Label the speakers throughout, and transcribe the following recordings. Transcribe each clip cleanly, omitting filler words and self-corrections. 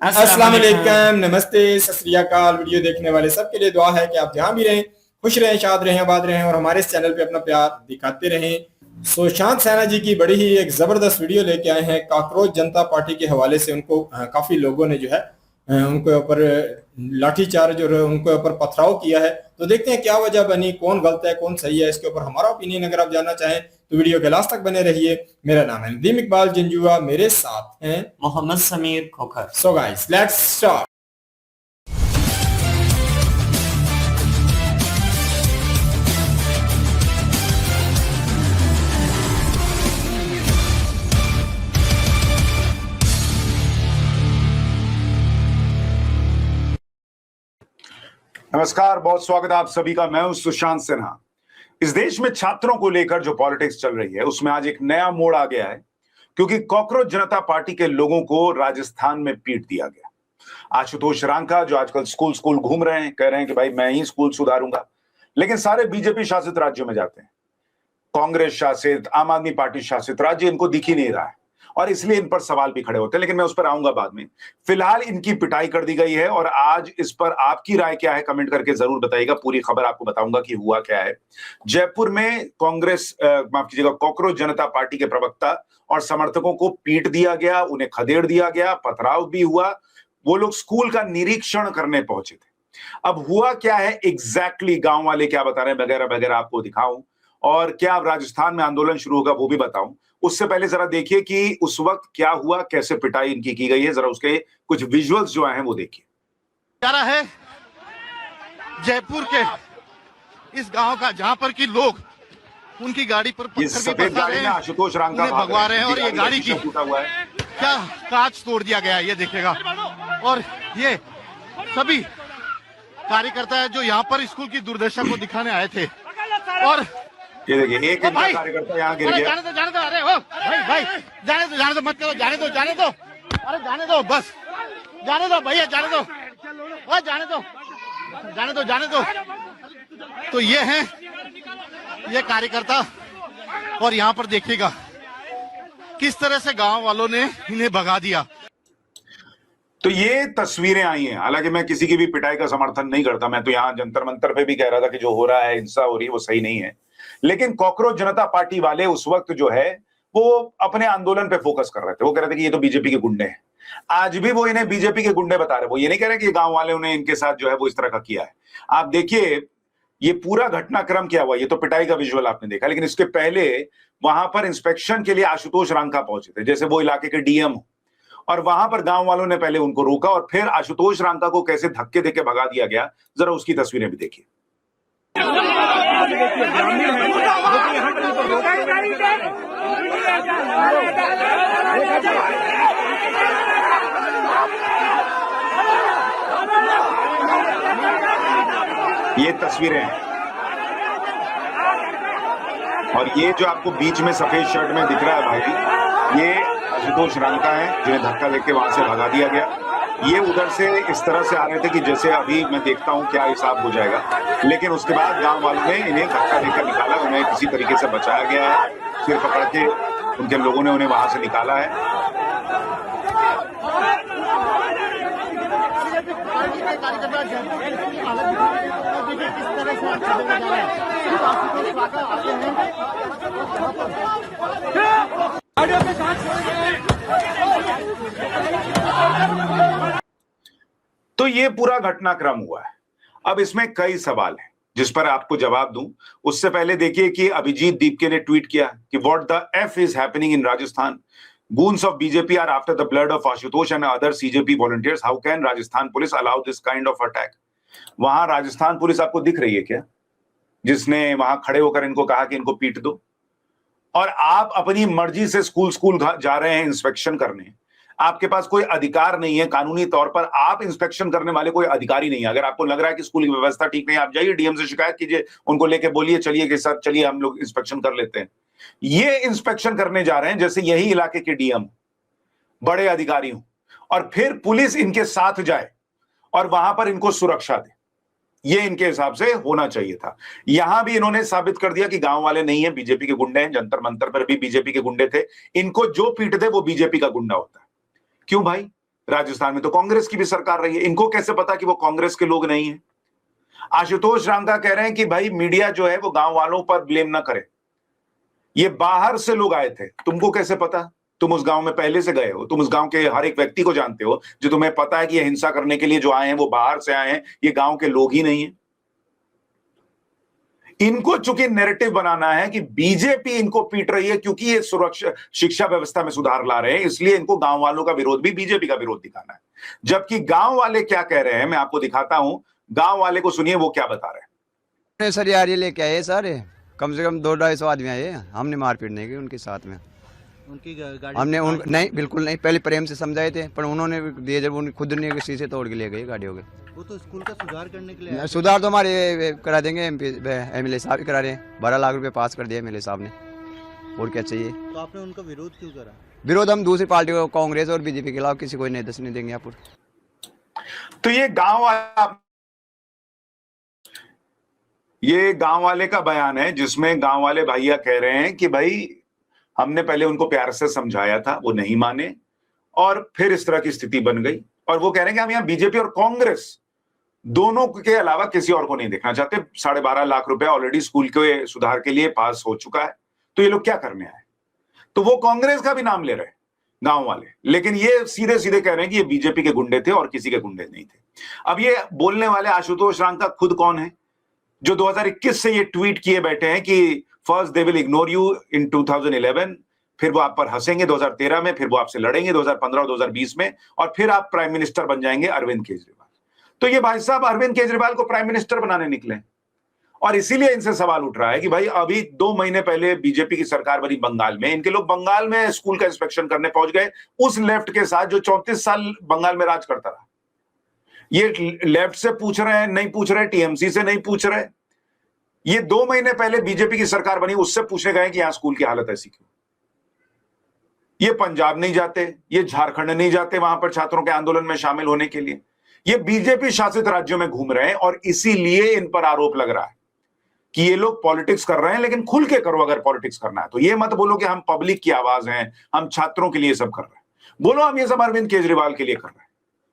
Speaker 1: अस्सलाम वालेकुम, नमस्ते, सत श्री अकाल। वीडियो देखने वाले सबके लिए दुआ है कि आप जहां भी रहें खुश रहें, शाद रहें, आबाद रहें और हमारे इस चैनल पे अपना प्यार दिखाते रहें। सुशांत सैना जी की बड़ी ही एक जबरदस्त वीडियो लेके आए हैं। कॉकरोच जनता पार्टी के हवाले से उनको काफी लोगों ने जो है उनके ऊपर लाठीचार्ज और उनके ऊपर पथराव किया है। तो देखते हैं क्या वजह बनी, कौन गलत है कौन सही है, इसके ऊपर हमारा ओपिनियन अगर आप जानना चाहें तो वीडियो के लास्ट तक बने रहिए। मेरा नाम है नदीम इकबाल जंजुआ, मेरे साथ हैं
Speaker 2: Mohammad Sameer Khokhar.
Speaker 1: So guys let's start.
Speaker 3: नमस्कार, बहुत स्वागत है आप सभी का। मैं हूं सुशांत सिन्हा। इस देश में छात्रों को लेकर जो पॉलिटिक्स चल रही है उसमें आज एक नया मोड़ आ गया है, क्योंकि कॉकरोच जनता पार्टी के लोगों को राजस्थान में पीट दिया गया। आशुतोष रांका जो आजकल स्कूल स्कूल घूम रहे हैं, कह रहे हैं कि भाई मैं ही स्कूल सुधारूंगा, लेकिन सारे बीजेपी शासित राज्यों में जाते हैं। कांग्रेस शासित, आम आदमी पार्टी शासित राज्य इनको दिख ही नहीं रहा है और इसलिए इन पर सवाल भी खड़े होते हैं, लेकिन मैं उस पर आऊंगा बाद में। फिलहाल इनकी पिटाई कर दी गई है और आज इस पर आपकी राय क्या है कमेंट करके जरूर बताइएगा। पूरी खबर आपको बताऊंगा कि हुआ क्या है। जयपुर में कांग्रेस माफ कीजिएगा कॉकरोच जनता पार्टी के प्रवक्ता और समर्थकों को पीट दिया गया, उन्हें खदेड़ दिया गया, पथराव भी हुआ। वो लोग स्कूल का निरीक्षण करने पहुंचे थे। अब हुआ क्या है एग्जैक्टली, गांव वाले क्या बता रहे हैं वगैरह वगैरह आपको दिखाऊं, और क्या अब राजस्थान में आंदोलन शुरू होगा वो भी बताऊं। उससे पहले जरा देखिए कि उस वक्त क्या हुआ, कैसे पिटाई इनकी की गई है। जरा उसके कुछ विजुअल्स जो हैं वो देखिए।
Speaker 4: जा रहा है जयपुर के इस गांव का, जहां पर कि लोग उनकी गाड़ी पर पत्थर भी बरसा रहे हैं,
Speaker 3: आशुतोष रांका
Speaker 4: भगवा रहे हैं और ये गाड़ी की
Speaker 3: टूटा हुआ है,
Speaker 4: क्या कांच तोड़ दिया गया है ये देखिएगा। और ये सभी कार्यकर्ता है जो यहाँ पर स्कूल की दुर्दशा को दिखाने आए थे। और
Speaker 3: ये देखिए एक इनका कार्यकर्ता यहाँ गिर गया।
Speaker 4: जाने दो, अरे ओ भाई जाने दो, मत करो, जाने दो, अरे जाने दो, बस जाने दो भैया, जाने दो, जाने दो। तो ये है ये कार्यकर्ता और यहाँ पर देखिएगा किस तरह से गांव वालों ने इन्हें भगा दिया।
Speaker 3: तो ये तस्वीरें आई हैं। हालांकि मैं किसी की भी पिटाई का समर्थन नहीं करता, मैं तो यहाँ जंतर मंतर पे भी कह रहा था कि जो हो रहा है, हिंसा हो रही है, वो सही नहीं है। लेकिन कॉकरोच जनता पार्टी वाले उस वक्त जो है वो अपने आंदोलन पे फोकस कर रहे थे। वो कह रहे थे कि ये तो बीजेपी के गुंडे हैं। आज भी वो इन्हें बीजेपी के गुंडे बता रहे। वो ये नहीं कह रहे कि गांव वाले ने इनके साथ जो है वो इस तरह का किया है। आप देखिए ये पूरा घटनाक्रम क्या हुआ। ये तो पिटाई का विजुअल आपने देखा, लेकिन इसके पहले वहां पर इंस्पेक्शन के लिए आशुतोष रांका पहुंचे थे, जैसे वो इलाके के डीएम हो, और वहां पर गांव वालों ने पहले उनको रोका और फिर आशुतोष रांका को कैसे धक्के देके भगा दिया गया, जरा उसकी तस्वीरें भी देखिए। ये तस्वीरें हैं और ये जो आपको बीच में सफेद शर्ट में दिख रहा है भाई, ये आशुतोष रांका है जिन्हें धक्का देके वहां से भगा दिया गया। ये उधर से इस तरह से आ रहे थे कि जैसे अभी मैं देखता हूं क्या हिसाब हो जाएगा, लेकिन उसके बाद गांव वालों ने इन्हें धक्का देकर निकाला। उन्हें किसी तरीके से बचाया गया है, फिर पकड़ के उनके लोगों ने उन्हें वहां से निकाला है। तो ये पूरा घटनाक्रम हुआ है। अब इसमें कई सवाल हैं जिस पर आपको जवाब दूं, उससे पहले देखिए कि अभिजीत दीपके ने ट्वीट किया कि what the F is happening in Rajasthan, goons of BJP are after the blood of Ashutosh and other CJP volunteers. How can Rajasthan police allow this kind of attack? वहां राजस्थान पुलिस आपको दिख रही है क्या, जिसने वहां खड़े होकर इनको कहा कि इनको पीट दो? और आप अपनी मर्जी से स्कूल जा रहे हैं इंस्पेक्शन करने। आपके पास कोई अधिकार नहीं है, कानूनी तौर पर आप इंस्पेक्शन करने वाले कोई अधिकारी नहीं है। अगर आपको लग रहा है कि स्कूल की व्यवस्था ठीक नहीं है, आप जाइए डीएम से शिकायत कीजिए, उनको लेके बोलिए चलिए कि सर चलिए हम लोग इंस्पेक्शन कर लेते हैं। ये इंस्पेक्शन करने जा रहे हैं जैसे यही इलाके के डीएम बड़े अधिकारी हों और फिर पुलिस इनके साथ जाए और वहां पर इनको सुरक्षा दे। ये इनके हिसाब से होना चाहिए था। यहां भी इन्होंने साबित कर दिया कि गांव वाले नहीं है, बीजेपी के गुंडे हैं। जंतर मंतर पर भी बीजेपी के गुंडे थे। इनको जो पीटते वो बीजेपी का गुंडा होता है। क्यों भाई? राजस्थान में तो कांग्रेस की भी सरकार रही है, इनको कैसे पता कि वो कांग्रेस के लोग नहीं है? आशुतोष रांका कह रहे हैं कि भाई मीडिया जो है वो गांव वालों पर ब्लेम ना करे, ये बाहर से लोग आए थे, तुमको कैसे पता? तुम उस गांव में पहले से गए हो, तुम उस गांव के हर एक व्यक्ति को जानते हो, जो तुम्हें पता है कि ये हिंसा करने के लिए जो आए हैं वो बाहर से आए हैं, ये गांव के लोग ही नहीं है। इनको चूंकि नैरेटिव बनाना है कि बीजेपी इनको पीट रही है क्योंकि ये सुरक्षा शिक्षा व्यवस्था में सुधार ला रहे हैं, इसलिए इनको गांव वालों का विरोध भी बीजेपी का विरोध दिखाना है। जबकि गांव वाले क्या कह रहे हैं मैं आपको दिखाता हूं, गांव वाले को सुनिए वो क्या बता रहे हैं।
Speaker 5: सर यार ये लेके आए सारे, कम से कम 200-250 आदमी आए, हमने मारपीट नहीं की उनके साथ में,
Speaker 6: उनकी गाड़ी
Speaker 5: हमने उन नहीं बिल्कुल नहीं, पहले प्रेम से समझाए थे पर उन्होंने दिए, जब उन खुद ने शीशे तोड़ के ले गए गाड़ियों के।
Speaker 6: वो तो स्कूल का सुधार करने के लिए आए।
Speaker 5: सुधार तो हमारे करा देंगे, एमएलए साहब ही करा रहे हैं, 12 लाख रुपए पास कर दिए एमएलए साहब ने, और क्या चाहिए?
Speaker 6: तो आपने उनका विरोध क्यों करा?
Speaker 5: विरोध हम दूसरी पार्टी को, कांग्रेस और बीजेपी के खिलाफ किसी को नहीं दस नहीं देंगे यहाँ पर।
Speaker 3: तो ये गांव वाले का बयान है, जिसमें गांव वाले भैया कह रहे हैं कि भाई हमने पहले उनको प्यार से समझाया था, वो नहीं माने और फिर इस तरह की स्थिति बन गई। और वो कह रहे हैं कि हम यहाँ बीजेपी और कांग्रेस दोनों के अलावा किसी और को नहीं देखना चाहते। 12.5 लाख रुपए ऑलरेडी स्कूल के सुधार के लिए पास हो चुका है, तो ये लोग क्या करने आए? तो वो कांग्रेस का भी नाम ले रहे हैं गांव वाले, लेकिन ये सीधे सीधे कह रहे हैं कि ये बीजेपी के गुंडे थे और किसी के गुंडे नहीं थे। अब ये बोलने वाले आशुतोष रांका खुद कौन है, जो 2021 से ये ट्वीट किए बैठे हैं कि first they will ignore you in 2011, फिर वो आप पर हंसेंगे 2013 में, फिर वो आपसे लड़ेंगे 2015 और 2020 में, और फिर आप प्राइम मिनिस्टर बन जाएंगे अरविंद केजरीवाल। तो ये भाई साहब अरविंद केजरीवाल को प्राइम मिनिस्टर बनाने निकले, और इसीलिए इनसे सवाल उठ रहा है कि भाई अभी 2 महीने पहले बीजेपी की सरकार बनी बंगाल में, इनके लोग बंगाल में स्कूल का इंस्पेक्शन करने पहुंच गए उस लेफ्ट के साथ जो 34 साल बंगाल में राज करता रहा। ये लेफ्ट से पूछ रहे हैं, नहीं पूछ रहे, टीएमसी से नहीं पूछ रहे, ये 2 महीने पहले बीजेपी की सरकार बनी उससे पूछने गए कि यहां स्कूल की हालत ऐसी क्यों। ये पंजाब नहीं जाते, ये झारखंड नहीं जाते वहां पर छात्रों के आंदोलन में शामिल होने के लिए, ये बीजेपी शासित राज्यों में घूम रहे हैं, और इसीलिए इन पर आरोप लग रहा है कि ये लोग पॉलिटिक्स कर रहे हैं। लेकिन खुल के करो अगर पॉलिटिक्स करना है तो, ये मत बोलो कि हम पब्लिक की आवाज हैं, हम छात्रों के लिए सब कर रहे हैं। बोलो हम ये सब अरविंद केजरीवाल के लिए कर रहे हैं,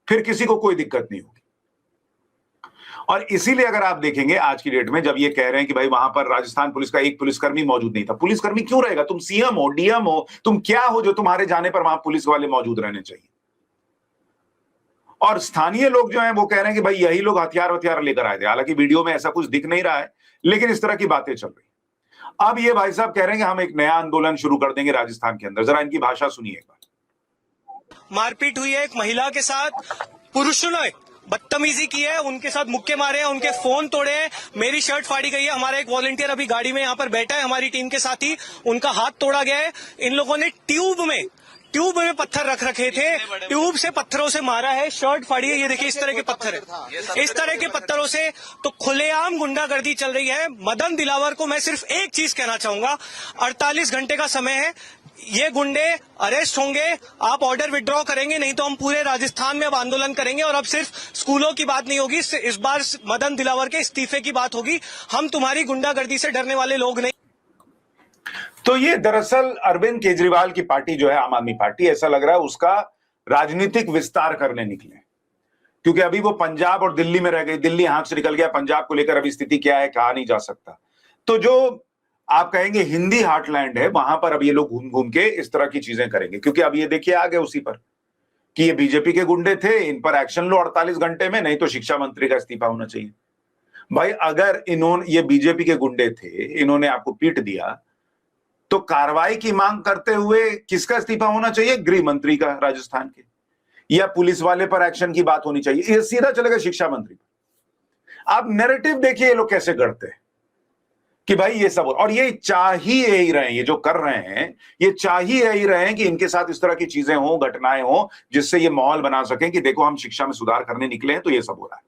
Speaker 3: फिर किसी को कोई दिक्कत नहीं होगी। और इसीलिए अगर आप देखेंगे आज की डेट में, जब ये कह रहे हैं कि भाई वहां पर राजस्थान पुलिस का एक पुलिसकर्मी मौजूद नहीं था, पुलिसकर्मी क्यों रहेगा? तुम सीएम हो, डीएम हो, तुम क्या हो जो तुम्हारे जाने पर वहां पुलिस वाले मौजूद रहने चाहिए? और स्थानीय लोग जो हैं वो कह रहे हैं कि भाई यही लोग हथियार लेकर आए थे। हालांकि वीडियो में ऐसा कुछ दिख नहीं रहा है, लेकिन इस तरह की बातें चल रही। अब ये भाई साहब कह रहे हैं कि हम एक नया आंदोलन शुरू कर देंगे राजस्थान के अंदर। जरा इनकी भाषा सुनिए एक बार।
Speaker 7: मारपीट हुई है एक महिला के साथ, पुरुषों ने बदतमीजी की है, उनके साथ मुक्के मारे हैं, उनके फोन तोड़े हैं, मेरी शर्ट फाड़ी गई है। हमारा एक वॉलंटियर अभी गाड़ी में यहाँ पर बैठा है हमारी टीम के साथ ही, उनका हाथ तोड़ा गया है। इन लोगों ने ट्यूब में पत्थर रख रखे थे, ट्यूब से पत्थरों से मारा है, शर्ट फाड़ी है। ये देखिए इस तरह के पत्थर है, इस तरह के पत्थरों से तो खुलेआम गुंडागर्दी चल रही है। मदन दिलावर को मैं सिर्फ एक चीज कहना चाहूंगा, 48 घंटे का समय है, ये गुंडे अरेस्ट होंगे, आप ऑर्डर विड्रॉ करेंगे, नहीं तो हम पूरे राजस्थान में अब आंदोलन करेंगे। और अब सिर्फ स्कूलों की बात नहीं होगी, इस बार मदन दिलावर के इस्तीफे की बात होगी। हम तुम्हारी गुंडागर्दी से डरने वाले लोग नहीं।
Speaker 3: तो ये दरअसल अरविंद केजरीवाल की पार्टी जो है आम आदमी पार्टी, ऐसा लग रहा है उसका राजनीतिक विस्तार करने निकले, क्योंकि अभी वो पंजाब और दिल्ली में रह गई। दिल्ली हाथ से निकल गया, पंजाब को लेकर अभी स्थिति क्या है कहा नहीं जा सकता। तो जो आप कहेंगे हिंदी हार्टलैंड है, वहां पर अब ये लोग घूम घूम के इस तरह की चीजें करेंगे, क्योंकि अब ये देखिए आ गए उसी पर कि ये बीजेपी के गुंडे थे, इन पर एक्शन लो 48 घंटे में, नहीं तो शिक्षा मंत्री का इस्तीफा होना चाहिए। भाई अगर ये बीजेपी के गुंडे थे, इन्होंने आपको पीट दिया, तो कार्रवाई की मांग करते हुए किसका इस्तीफा होना चाहिए? गृह मंत्री का राजस्थान के, या पुलिस वाले पर एक्शन की बात होनी चाहिए। ये सीधा चलेगा शिक्षा मंत्री पर। आप नैरेटिव देखिए ये लोग कैसे गढ़ते हैं कि भाई ये सब, और ये चाहिए ही रहे, ये जो कर रहे हैं ये चाहिए ही रहे कि इनके साथ इस तरह की चीजें हो, घटनाएं हो, जिससे ये माहौल बना सकें कि देखो हम शिक्षा में सुधार करने निकले हैं, तो ये सब हो रहा है।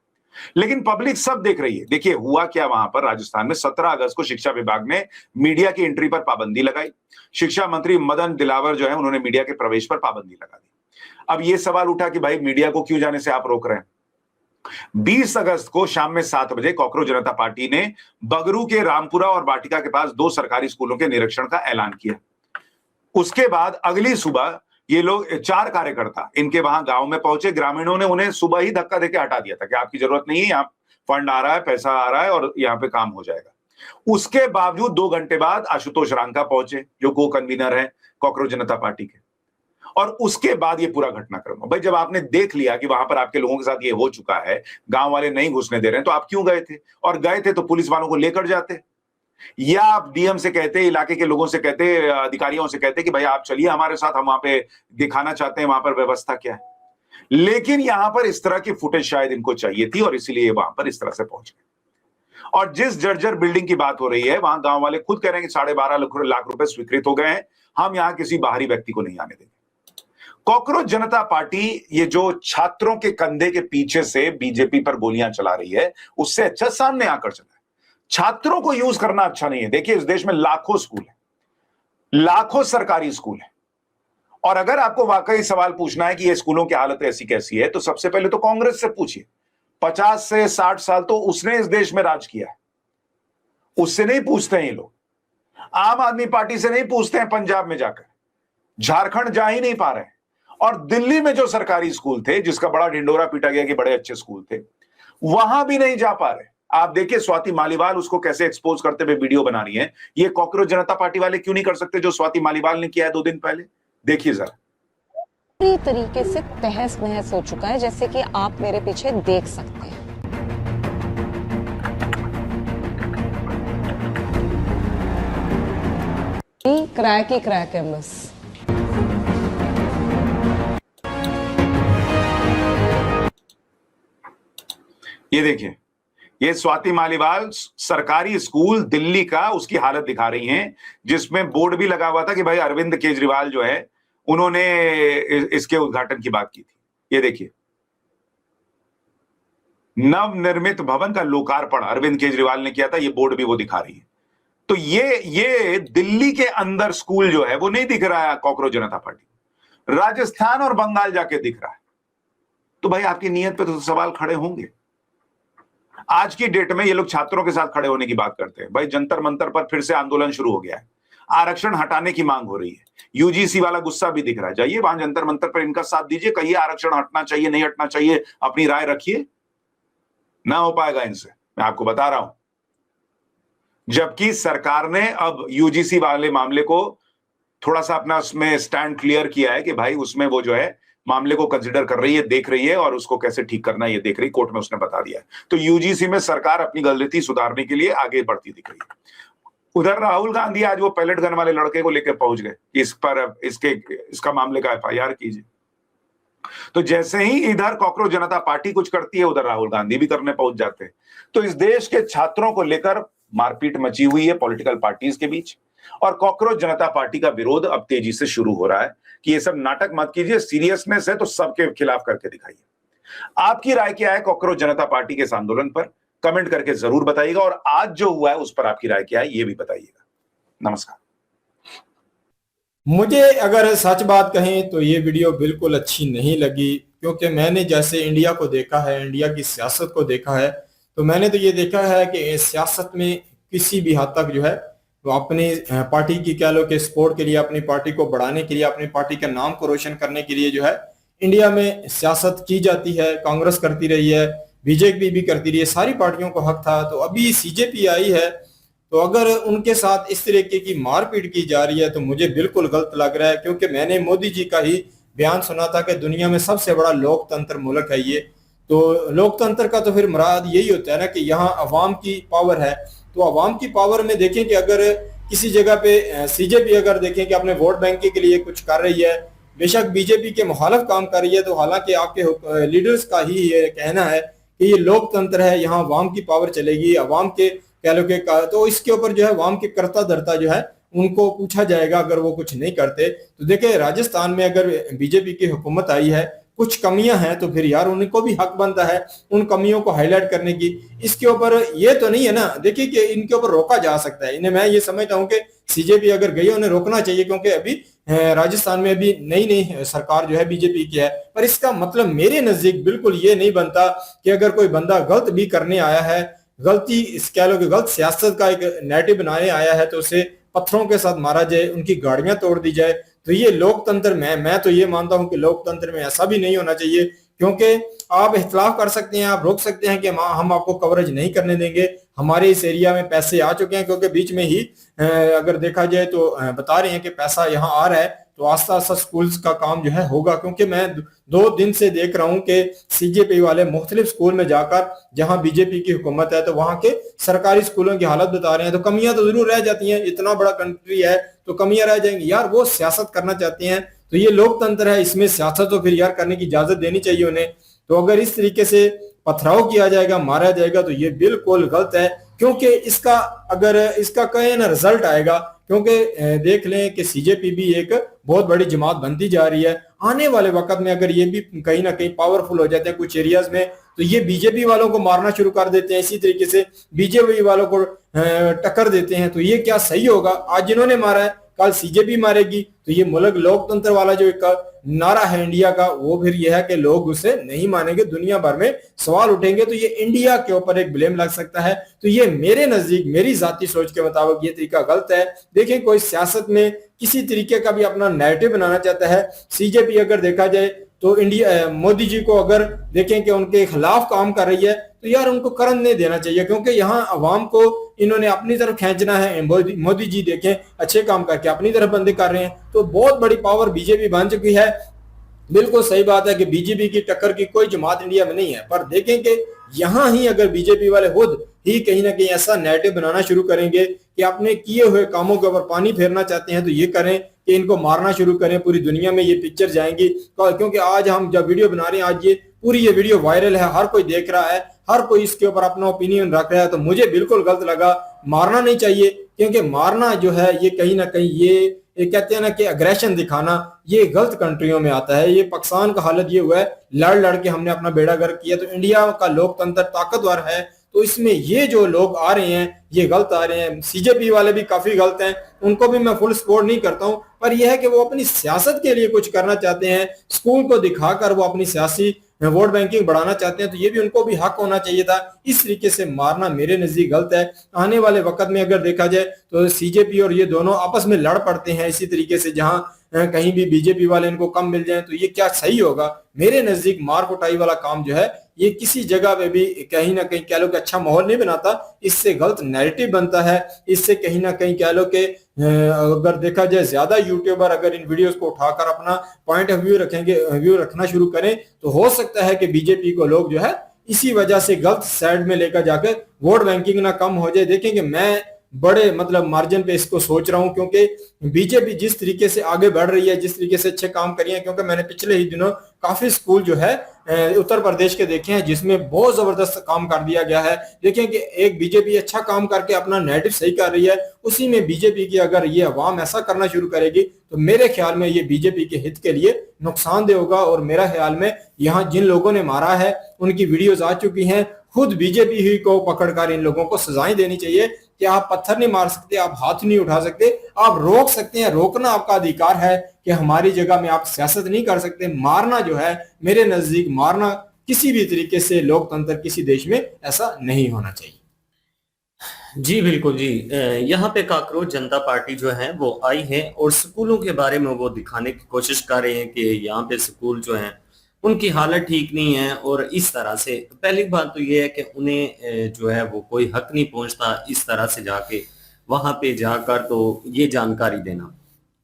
Speaker 3: लेकिन पब्लिक सब देख रही है। देखिए हुआ क्या वहां पर राजस्थान में, 17 अगस्त को शिक्षा विभाग ने मीडिया की एंट्री पर पाबंदी लगाई। शिक्षा मंत्री मदन दिलावर जो है उन्होंने मीडिया के प्रवेश पर पाबंदी लगा दी। अब ये सवाल उठा कि भाई मीडिया को क्यों जाने से आप रोक रहे हैं? 20 अगस्त को शाम में 7 बजे कॉकरोच जनता पार्टी ने बगरू के रामपुरा और बाटिका के पास 2 सरकारी स्कूलों के निरीक्षण का ऐलान किया। उसके बाद अगली सुबह ये लोग 4 कार्यकर्ता इनके वहां गांव में पहुंचे, ग्रामीणों ने उन्हें सुबह ही धक्का देके हटा दिया था कि आपकी जरूरत नहीं है, यहाँ फंड आ रहा है, पैसा आ रहा है और यहाँ पे काम हो जाएगा। उसके बावजूद 2 घंटे बाद आशुतोष रांका पहुंचे, जो को कन्वीनर है कॉकरोच जनता पार्टी के, और उसके बाद ये पूरा घटनाक्रम। भाई जब आपने देख लिया कि वहां पर आपके लोगों के साथ ये हो चुका है, गांव वाले नहीं घुसने दे रहे हैं, तो आप क्यों गए थे? और गए थे तो पुलिस वालों को लेकर जाते, या आप डीएम से कहते, इलाके के लोगों से कहते, अधिकारियों से कहते कि भाई आप चलिए हमारे साथ, हम वहां पे दिखाना चाहते हैं वहां पर व्यवस्था क्या है। लेकिन यहां पर इस तरह की फुटेज शायद इनको चाहिए थी और इसलिए वहां पर इस तरह से पहुंच गए। और जिस जर्जर बिल्डिंग की बात हो रही है, वहां गांव वाले खुद कह रहे हैं कि 12.5 लाख रुपए स्वीकृत हो गए हैं, हम यहां किसी बाहरी व्यक्ति को नहीं आने देंगे। कॉकरोच जनता पार्टी ये जो छात्रों के कंधे के पीछे से बीजेपी पर गोलियां चला रही है, उससे अच्छा सामने आकर चला है। छात्रों को यूज करना अच्छा नहीं है। देखिए इस देश में लाखों स्कूल है, लाखों सरकारी स्कूल है, और अगर आपको वाकई सवाल पूछना है कि ये स्कूलों की हालत ऐसी कैसी है, तो सबसे पहले तो कांग्रेस से पूछिए। 50 से 60 साल तो उसने इस देश में राज किया है, उससे नहीं पूछते हैं ये लोग। आम आदमी पार्टी से नहीं पूछते हैं, पंजाब में जाकर, झारखंड जा ही नहीं पा रहे हैं। और दिल्ली में जो सरकारी स्कूल थे, जिसका बड़ा ढिंडोरा पीटा गया कि बड़े अच्छे स्कूल थे, वहां भी नहीं जा पा रहे। आप देखिए स्वाति मालीवाल उसको कैसे एक्सपोज करते हुए वीडियो बना रही है। ये कॉकरोच जनता पार्टी वाले क्यों नहीं कर सकते जो स्वाति मालीवाल ने किया है 2 दिन पहले? देखिए जरा।
Speaker 8: पूरी तरीके से तहस नहस हो चुका है, जैसे कि आप मेरे पीछे देख सकते हैं। क्रैक ही क्रैक है बस।
Speaker 3: ये देखिए, ये स्वाति मालीवाल सरकारी स्कूल दिल्ली का उसकी हालत दिखा रही हैं, जिसमें बोर्ड भी लगा हुआ था कि भाई अरविंद केजरीवाल जो है उन्होंने इसके उद्घाटन की बात की थी। ये देखिए, नवनिर्मित भवन का लोकार्पण अरविंद केजरीवाल ने किया था, ये बोर्ड भी वो दिखा रही है। तो ये दिल्ली के अंदर स्कूल जो है वो नहीं दिख रहा है कॉकरोच जनता पार्टी, राजस्थान और बंगाल जाके दिख रहा है। तो भाई आपकी नीयत पे तो सवाल खड़े होंगे। आज की डेट में ये लोग छात्रों के साथ खड़े होने की बात करते हैं। भाई जंतर मंतर पर फिर से आंदोलन शुरू हो गया है, आरक्षण हटाने की मांग हो रही है, यूजीसी वाला गुस्सा भी दिख रहा है। जाइए वहां जंतर मंतर पर इनका साथ दीजिए, कहिए आरक्षण हटना चाहिए नहीं हटना चाहिए, अपनी राय रखिए। ना हो पाएगा इनसे, मैं आपको बता रहा हूं। जबकि सरकार ने अब यूजीसी वाले मामले को थोड़ा सा अपना उसमें स्टैंड क्लियर किया है कि भाई उसमें वो जो है मामले को कंसिडर कर रही है, देख रही है और उसको कैसे ठीक करना है ये देख रही, कोर्ट में उसने बता दिया है। तो यूजीसी में सरकार अपनी गलती सुधारने के लिए आगे बढ़ती दिख रही है। उधर राहुल गांधी आज वो पैलेट गन वाले लड़के को लेकर पहुंच गए, इस पर इसका मामले का एफआईआर कीजिए। तो जैसे ही इधर कॉकरोच जनता पार्टी कुछ करती है, उधर राहुल गांधी भी करने पहुंच जाते हैं। तो इस देश के छात्रों को लेकर मारपीट मची हुई है पॉलिटिकल पार्टीज के बीच, और कॉकरोच जनता पार्टी का विरोध अब तेजी से शुरू हो रहा है कि ये सब नाटक मत कीजिए, सीरियसनेस है तो सबके खिलाफ करके दिखाइए। आपकी राय क्या है कॉकरोच जनता पार्टी के इस आंदोलन पर? कमेंट करके जरूर बताइएगा, और आज जो हुआ है उस पर आपकी राय क्या है ये भी बताइएगा। नमस्कार।
Speaker 1: मुझे अगर सच बात कहें तो ये वीडियो बिल्कुल अच्छी नहीं लगी, क्योंकि मैंने जैसे इंडिया को देखा है, इंडिया की सियासत को देखा है, तो मैंने तो ये देखा है कि सियासत में किसी भी हद तक जो है वो अपनी पार्टी की कह लो कि सपोर्ट के लिए, अपनी पार्टी को बढ़ाने के लिए, अपनी पार्टी के नाम को रोशन करने के लिए जो है इंडिया में सियासत की जाती है। कांग्रेस करती रही है, बीजेपी भी करती रही है, सारी पार्टियों को हक था। तो अभी सीजेपी आई है, तो अगर उनके साथ इस तरीके की मारपीट की जा रही है तो मुझे बिल्कुल गलत लग रहा है। क्योंकि मैंने मोदी जी का ही बयान सुना था कि दुनिया में सबसे बड़ा लोकतंत्र मुल्क है ये। तो लोकतंत्र का तो फिर मुराद यही होता है ना कि यहाँ अवाम की पावर है। तो अवाम की पावर में देखें कि अगर किसी जगह पे सीजेपी अगर देखें कि अपने वोट बैंक के लिए कुछ कर रही है, बेशक बीजेपी के मुखालिफ काम कर रही है, तो हालांकि आपके लीडर्स का ही ये कहना है कि ये लोकतंत्र है, यहाँ अवाम की पावर चलेगी, अवाम के कह लो कि तो इसके ऊपर जो है अवाम की कर्ता धर्ता जो है उनको पूछा जाएगा अगर वो कुछ नहीं करते। तो देखिए राजस्थान में अगर बीजेपी की हुकूमत आई है, कुछ कमियां हैं, तो फिर यार उनको भी हक बनता है उन कमियों को हाईलाइट करने की। इसके ऊपर ये तो नहीं है ना, देखिए कि इनके ऊपर रोका जा सकता है। इन्हें मैं ये समझता हूँ कि सीजेपी अगर गई है उन्हें रोकना चाहिए, क्योंकि अभी राजस्थान में अभी नई सरकार जो है बीजेपी की है। पर इसका मतलब मेरे नजदीक बिल्कुल ये नहीं बनता कि अगर कोई बंदा गलत भी करने आया है, गलती कह लो कि गलत सियासत का एक नैरेटिव बनाने आया है, तो उसे पत्थरों के साथ मारा जाए, उनकी गाड़ियां तोड़ दी जाए। तो ये लोकतंत्र में, मैं तो ये मानता हूं कि लोकतंत्र में ऐसा भी नहीं होना चाहिए, क्योंकि आप इख्तलाफ कर सकते हैं, आप रोक सकते हैं कि हम आपको कवरेज नहीं करने देंगे, हमारे इस एरिया में पैसे आ चुके हैं, क्योंकि बीच में ही अगर देखा जाए तो बता रहे हैं कि पैसा यहाँ आ रहा है, तो आस्ता आस्ता स्कूल्स का काम जो है होगा। क्योंकि मैं 2 दिन से देख रहा हूं कि सीजेपी वाले मुख्तलिफ स्कूल में जाकर, जहां बीजेपी की हुकूमत है, तो वहां के सरकारी स्कूलों की हालत बता रहे हैं। तो कमियां तो जरूर रह जाती हैं, इतना बड़ा कंट्री है तो कमियां रह जाएंगी यार। वो सियासत करना चाहते हैं, तो ये लोकतंत्र है, इसमें सियासत तो फिर यार करने की इजाजत देनी चाहिए उन्हें। तो अगर इस तरीके से पथराव किया जाएगा, मारा जाएगा, तो ये बिल्कुल गलत है। क्योंकि इसका कहीं ना रिजल्ट आएगा, क्योंकि देख लें कि सीजेपी भी एक बहुत बड़ी जमात बनती जा रही है। आने वाले वक्त में अगर ये भी कहीं ना कहीं पावरफुल हो जाते हैं कुछ एरियाज में, तो ये बीजेपी वालों को मारना शुरू कर देते हैं, इसी तरीके से बीजेपी वालों को टक्कर देते हैं, तो ये क्या सही होगा? आज जिन्होंने मारा है कल सीजेपी मारेगी, तो ये मुल्क लोकतंत्र वाला जो एक नारा है इंडिया का, वो फिर यह है कि लोग उसे नहीं मानेंगे, दुनिया भर में सवाल उठेंगे, तो ये इंडिया के ऊपर एक ब्लेम लग सकता है। तो ये मेरे नजदीक, मेरी जाती सोच के मुताबिक ये तरीका गलत है। देखें, कोई सियासत में किसी तरीके का भी अपना नैरेटिव बनाना चाहता है, सीजेपी अगर देखा जाए तो इंडिया मोदी जी को अगर देखें कि उनके खिलाफ काम कर रही है, तो यार उनको करन नहीं देना चाहिए, क्योंकि यहाँ अवाम को इन्होंने अपनी तरफ खींचना है। मोदी जी देखें अच्छे काम करके अपनी तरफ बंदे कर रहे हैं, तो बहुत बड़ी पावर बीजेपी बन चुकी है। बिल्कुल सही बात है कि बीजेपी की टक्कर की कोई जमात इंडिया में नहीं है, पर देखें कि यहां ही अगर बीजेपी वाले खुद ही कहीं ना कहीं ऐसा नैरेटिव बनाना शुरू करेंगे कि अपने किए हुए कामों के ऊपर पानी फेरना चाहते हैं, तो ये करें कि इनको मारना शुरू करें, पूरी दुनिया में ये पिक्चर जाएंगी। क्योंकि आज हम जब वीडियो बना रहे हैं, आज ये वीडियो वायरल है, हर कोई देख रहा है, हर कोई इसके ऊपर अपना ओपिनियन रख रहा है, तो मुझे बिल्कुल गलत लगा। मारना नहीं चाहिए, क्योंकि मारना जो है ये कहीं ना कहीं ये कहते हैं ना कि अग्रेशन दिखाना, ये गलत कंट्रियों में आता है। ये पाकिस्तान का हालत ये हुआ है, लड़ के हमने अपना बेड़ा गर्क किया। तो इंडिया का लोकतंत्र ताकतवर है, तो इसमें ये जो लोग आ रहे हैं ये गलत आ रहे हैं। सीजेपी वाले भी काफी गलत हैं, उनको भी मैं फुल सपोर्ट नहीं करता हूं, पर यह है कि वो अपनी सियासत के लिए कुछ करना चाहते हैं, स्कूल को दिखाकर वो अपनी सियासी वोट बैंकिंग बढ़ाना चाहते हैं, तो ये भी उनको भी हक होना चाहिए था। इस तरीके से मारना मेरे नजदीक गलत है। आने वाले वक्त में अगर देखा जाए तो सीजेपी और ये दोनों आपस में लड़ पड़ते हैं इसी तरीके से, जहां कहीं भी बीजेपी वाले इनको कम मिल जाए, तो ये क्या सही होगा? मेरे नजदीक मार कुटाई वाला काम जो है ये किसी जगह पे भी कहीं ना कहीं कह लो कि अच्छा माहौल नहीं बनाता, इससे गलत नैरेटिव बनता है। इससे कहीं ना कहीं कह लो कि अगर देखा जाए ज्यादा यूट्यूबर अगर इन वीडियोस को उठाकर अपना पॉइंट ऑफ व्यू रखना शुरू करें, तो हो सकता है कि बीजेपी को लोग जो है इसी वजह से गलत साइड में लेकर जाकर वोट बैंकिंग ना कम हो जाए। देखेंगे मैं बड़े मतलब मार्जिन पे इसको सोच रहा हूं, क्योंकि बीजेपी जिस तरीके से आगे बढ़ रही है, जिस तरीके से अच्छे काम कर रही है, क्योंकि मैंने पिछले ही दिनों काफी स्कूल जो है उत्तर प्रदेश के देखे हैं जिसमें बहुत जबरदस्त काम कर दिया गया है। देखें कि एक बीजेपी अच्छा काम करके अपना नैरेटिव सही कर रही है, उसी में बीजेपी की अगर ये अवाम ऐसा करना शुरू करेगी, तो मेरे ख्याल में ये बीजेपी के हित के लिए नुकसानदेह होगा। और मेरा ख्याल में यहाँ जिन लोगों ने मारा है उनकी वीडियोज आ चुकी हैं, खुद बीजेपी ही को पकड़कर इन लोगों को सजाएं देनी चाहिए कि आप पत्थर नहीं मार सकते, आप हाथ नहीं उठा सकते, आप रोक सकते हैं, रोकना आपका अधिकार है कि हमारी जगह में आप सियासत नहीं कर सकते। मारना जो है मेरे नजदीक मारना किसी भी तरीके से लोकतंत्र किसी देश में ऐसा नहीं होना चाहिए।
Speaker 2: जी बिल्कुल जी। यहाँ पे काकरोच जनता पार्टी जो है वो आई है और स्कूलों के बारे में वो दिखाने की कोशिश कर रहे हैं कि यहाँ पे स्कूल जो है उनकी हालत ठीक नहीं है। और इस तरह से पहली बात तो ये है कि उन्हें जो है वो कोई हक नहीं पहुंचता इस तरह से जाके वहां पे जाकर तो ये जानकारी देना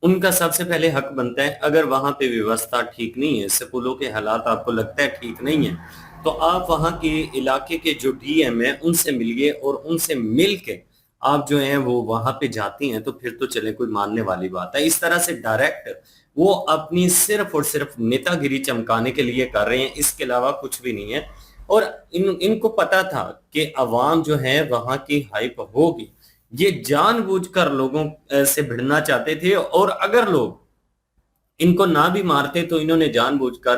Speaker 2: उनका सबसे पहले हक बनता है। अगर वहां पे व्यवस्था ठीक नहीं है, स्कूलों के हालात आपको लगता है ठीक नहीं है, तो आप वहां के इलाके के जो डीएम है उनसे मिलिए और उनसे मिल के आप जो है वो वहां पे जाती हैं, तो फिर तो चले कोई मानने वाली बात है। इस तरह से डायरेक्ट वो अपनी सिर्फ और सिर्फ नेतागिरी चमकाने के लिए कर रहे हैं, इसके अलावा कुछ भी नहीं है। और इनको पता था कि अवाम जो है वहां की हाइप होगी, ये जानबूझकर लोगों से भिड़ना चाहते थे। और अगर लोग इनको ना भी मारते तो इन्होंने जानबूझकर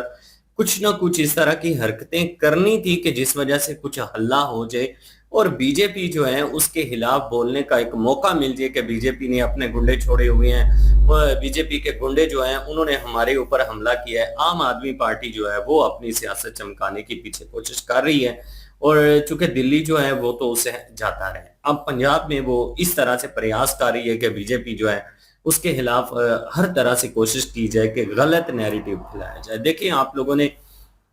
Speaker 2: कुछ ना कुछ इस तरह की हरकतें करनी थी कि जिस वजह से कुछ हल्ला हो जाए और बीजेपी जो है उसके खिलाफ बोलने का एक मौका मिल जाए कि बीजेपी ने अपने गुंडे छोड़े हुए हैं, बीजेपी के गुंडे जो हैं उन्होंने हमारे ऊपर हमला किया है। आम आदमी पार्टी जो है वो अपनी सियासत चमकाने की पीछे कोशिश कर रही है और चूंकि दिल्ली जो है वो तो उसे जाता रहे। अब पंजाब में वो इस तरह से प्रयास कर रही है कि बीजेपी जो है उसके खिलाफ हर तरह से कोशिश की जाए कि गलत नैरेटिव फैलाया जाए। देखिए, आप लोगों ने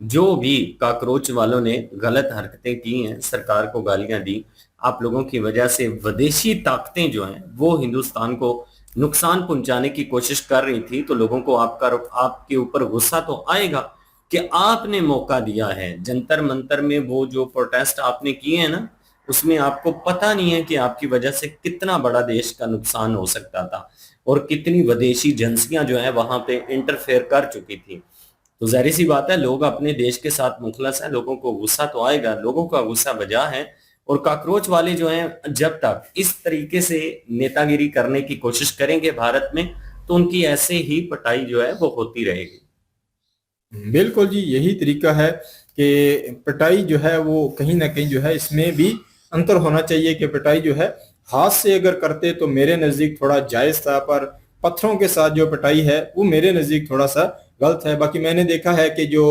Speaker 2: जो भी काकरोच वालों ने गलत हरकतें की हैं, सरकार को गालियां दी, आप लोगों की वजह से विदेशी ताकतें जो हैं वो हिंदुस्तान को नुकसान पहुंचाने की कोशिश कर रही थी, तो लोगों को आपके ऊपर गुस्सा तो आएगा कि आपने मौका दिया है। जंतर मंतर में वो जो प्रोटेस्ट आपने किए हैं ना, उसमें आपको पता नहीं है कि आपकी वजह से कितना बड़ा देश का नुकसान हो सकता था और कितनी विदेशी एजेंसियां जो है वहां पे इंटरफेयर कर चुकी थी। तो जाहिर सी बात है, लोग अपने देश के साथ मुखलस है, लोगों को गुस्सा तो आएगा, लोगों का गुस्सा बजा है। और काकरोच वाले जो हैं, जब तक इस तरीके से नेतागिरी करने की कोशिश करेंगे भारत में, तो उनकी ऐसे ही पटाई जो है वो होती रहेगी।
Speaker 1: बिल्कुल जी, यही तरीका है कि पिटाई जो है वो कहीं ना कहीं जो है इसमें भी अंतर होना चाहिए कि पिटाई जो है हाथ से अगर करते तो मेरे नजदीक थोड़ा जायज था, पर पत्थरों के साथ जो पिटाई है वो मेरे नजदीक थोड़ा सा गलत है। बाकी मैंने देखा है कि जो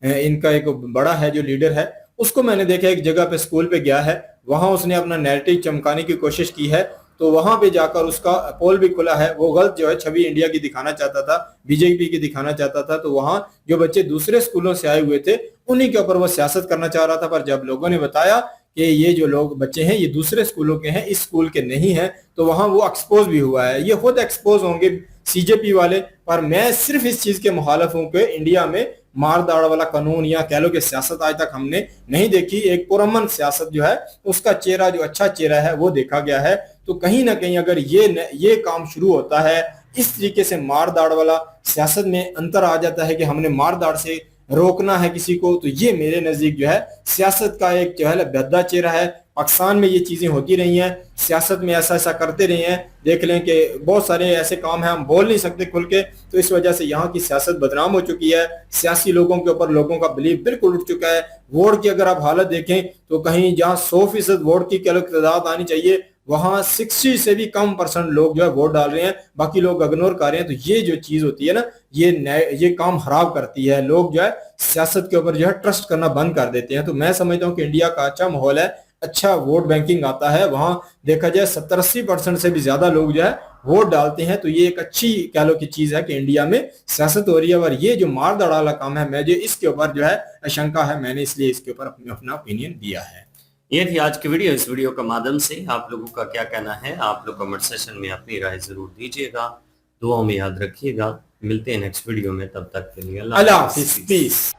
Speaker 1: इनका एक बड़ा है जो लीडर है, उसको मैंने देखा एक जगह पे स्कूल पे गया है, वहां उसने अपना नैरेटिव चमकाने की कोशिश की है, तो वहां पे जाकर उसका पोल भी खुला है। वो गलत जो है छवि इंडिया की दिखाना चाहता था, बीजेपी की दिखाना चाहता था। तो वहां जो बच्चे दूसरे स्कूलों से आए हुए थे उन्हीं के ऊपर वो सियासत करना चाह रहा था, पर जब लोगों ने बताया कि ये जो लोग बच्चे हैं ये दूसरे स्कूलों के हैं, इस स्कूल के नहीं हैं, तो वहां वो एक्सपोज भी हुआ है। ये खुद एक्सपोज होंगे सीजेपी वाले, पर मैं सिर्फ इस चीज के मुखालिफ हूं कि इंडिया में मार दाड़ वाला कानून या कह लो कि सियासत आज तक हमने नहीं देखी। एक पुरअमन सियासत जो है उसका चेहरा जो अच्छा चेहरा है वो देखा गया है। तो कहीं ना कहीं अगर ये काम शुरू होता है, इस तरीके से मार दाड़ वाला सियासत में अंतर आ जाता है कि हमने मार दाड़ से रोकना है किसी को, तो ये मेरे नजदीक जो है सियासत का एक जो है भद्दा चेहरा है। पाकिस्तान में ये चीजें होती रही हैं, सियासत में ऐसा ऐसा करते रहे हैं। देख लें कि बहुत सारे ऐसे काम हैं हम बोल नहीं सकते खुल के, तो इस वजह से यहाँ की सियासत बदनाम हो चुकी है। सियासी लोगों के ऊपर लोगों का बिलीव बिल्कुल उठ चुका है। वोट की अगर आप हालत देखें तो कहीं जहाँ 100% वोट की तादाद आनी चाहिए, वहां 60 से भी कम % लोग जो है वोट डाल रहे हैं, बाकी लोग इग्नोर कर रहे हैं। तो ये जो चीज होती है ना, ये काम खराब करती है। लोग जो है सियासत के ऊपर जो है ट्रस्ट करना बंद कर देते हैं। तो मैं समझता हूँ कि इंडिया का अच्छा माहौल है, अच्छा वोट बैंकिंग आता है, वहां देखा जाए 70-80% से भी ज्यादा लोग जो है वोट डालते हैं। तो ये एक अच्छी कह लो की चीज है कि इंडिया में सियासत हो रही है। और ये जो मार दाड़ वाला काम है, मैं जो इसके ऊपर जो है आशंका है, मैंने इसलिए इसके ऊपर अपना ओपिनियन दिया है।
Speaker 2: ये थी आज की वीडियो। इस वीडियो के माध्यम से आप लोगों का क्या कहना है, आप लोग कमेंट सेशन में अपनी राय जरूर दीजिएगा। दुआओं में याद रखिएगा। मिलते हैं नेक्स्ट वीडियो में, तब तक के लिए अल्लाह हाफिज़।
Speaker 1: पीस।